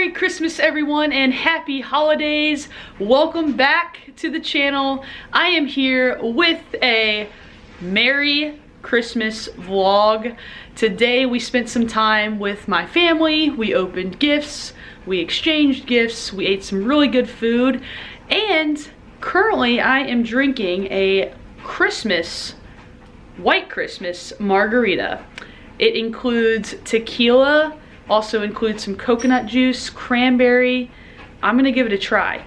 Merry Christmas everyone and happy holidays. Welcome back to the channel. I am here with a Merry Christmas vlog. Today we spent some time with my family. We opened gifts, we exchanged gifts, we ate some really good food, and currently I am drinking a White Christmas margarita. It includes tequila, also includes some coconut juice, cranberry. I'm gonna give it a try.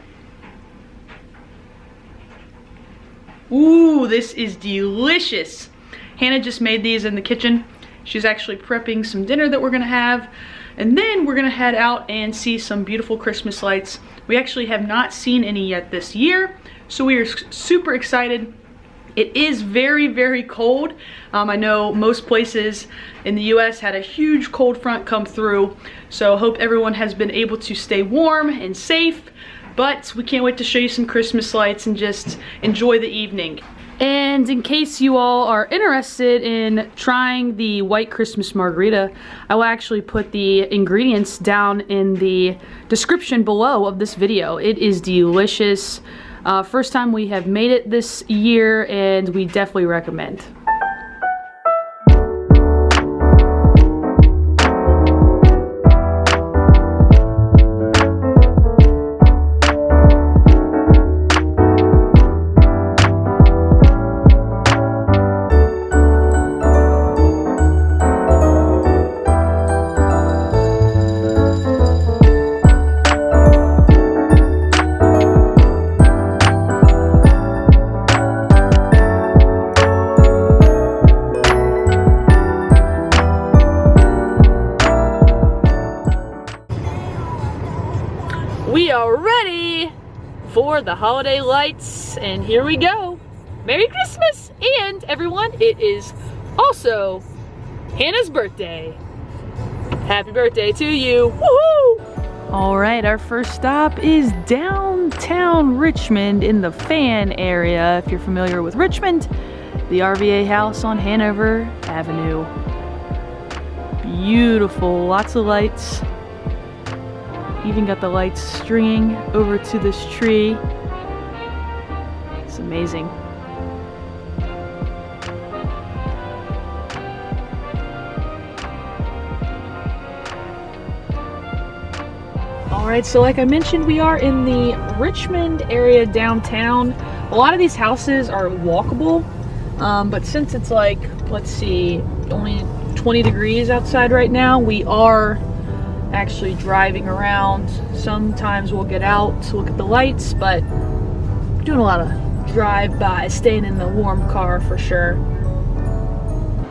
Ooh, this is delicious. Hannah just made these in the kitchen. She's actually prepping some dinner that we're gonna have, and then we're gonna head out and see some beautiful Christmas lights. We actually have not seen any yet this year, so we are super excited. It is very, very cold. I know most places in the US had a huge cold front come through, so I hope everyone has been able to stay warm and safe, but we can't wait to show you some Christmas lights and just enjoy the evening. And in case you all are interested in trying the White Christmas margarita, I will actually put the ingredients down in the description below of this video. It is delicious. First time we have made it this year, and we definitely recommend. We are ready for the holiday lights, and here we go. Merry Christmas! And everyone, it is also Hannah's birthday. Happy birthday to you! Woohoo! Alright, our first stop is downtown Richmond in the Fan area. If you're familiar with Richmond, the RVA house on Hanover Avenue. Beautiful, lots of lights. Even got the lights stringing over to this tree. It's amazing. Alright, so like I mentioned, we are in the Richmond area downtown. A lot of these houses are walkable, but since it's like, let's see, only 20 degrees outside right now, we are actually driving around. Sometimes we'll get out to look at the lights, but doing a lot of drive-by, staying in the warm car for sure.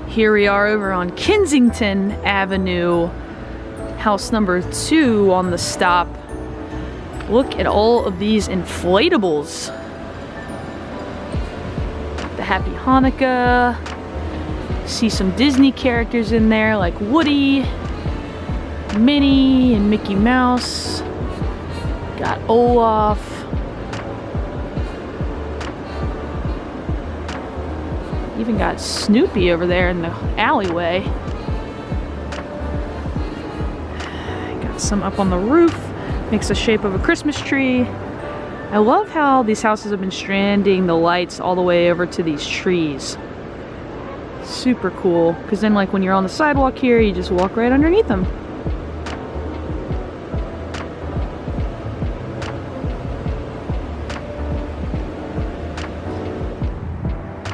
Here we are over on Kensington Avenue, house number 2 on the stop. Look at all of these inflatables. The Happy Hanukkah. See some Disney characters in there like Woody, Minnie and Mickey Mouse. Got Olaf. Even got Snoopy over there in the alleyway. Got some up on the roof. Makes the shape of a Christmas tree. I love how these houses have been stranding the lights all the way over to these trees. Super cool, because then like when you're on the sidewalk here, you just walk right underneath them.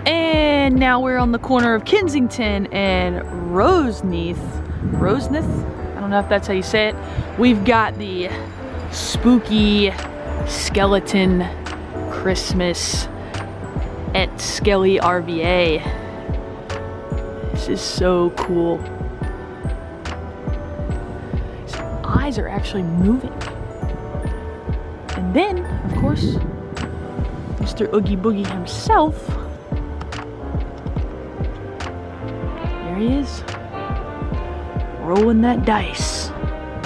And now we're on the corner of Kensington and Roseneath. I don't know if that's how you say it. We've got the spooky skeleton Christmas at Skele RVA. This is so cool. His eyes are actually moving. And then, of course, Mr. Oogie Boogie himself. There he is, rolling that dice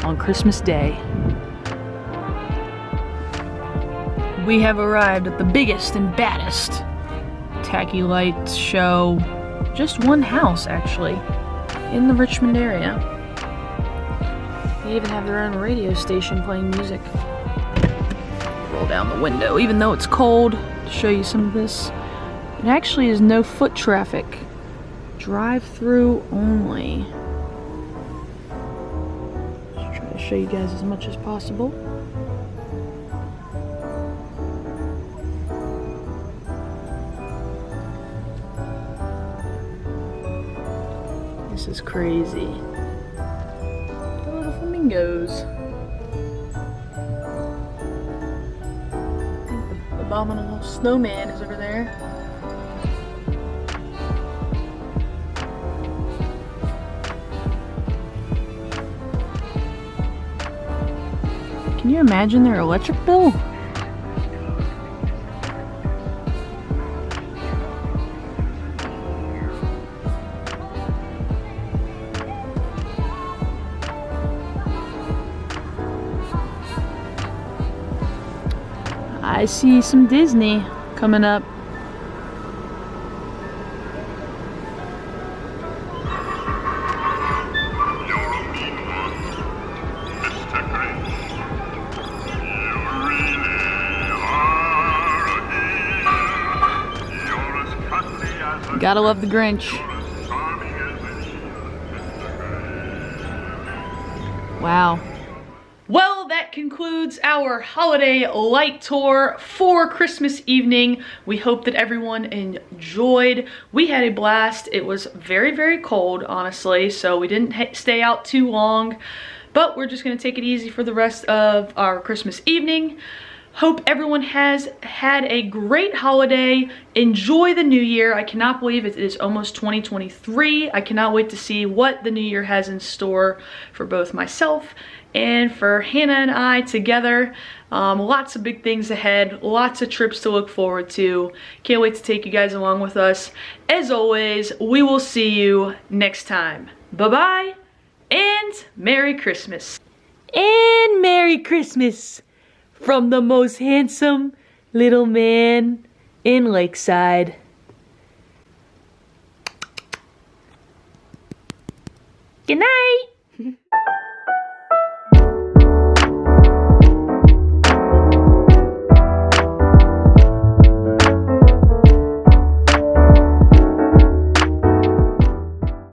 on Christmas Day. We have arrived at the biggest and baddest tacky lights show. Just one house, actually, in the Richmond area. They even have their own radio station playing music. Roll down the window, even though it's cold, to show you some of this. It actually is no foot traffic. Drive-through only. Just try to show you guys as much as possible. This is crazy. The little flamingos. I think the abominable snowman is over there. Can you imagine their electric bill? I see some Disney coming up. Gotta love the Grinch. Wow. Well, that concludes our holiday light tour for Christmas evening. We hope that everyone enjoyed. We had a blast. It was very, very cold, honestly, so we didn't stay out too long, but we're just gonna take it easy for the rest of our Christmas evening. Hope everyone has had a great holiday. Enjoy the new year. I cannot believe it is almost 2023. I cannot wait to see what the new year has in store for both myself and for Hannah and I together. Lots of big things ahead, lots of trips to look forward to. Can't wait to take you guys along with us. As always, we will see you next time. Bye-bye and Merry Christmas. And Merry Christmas from the most handsome little man in Lakeside. Good night.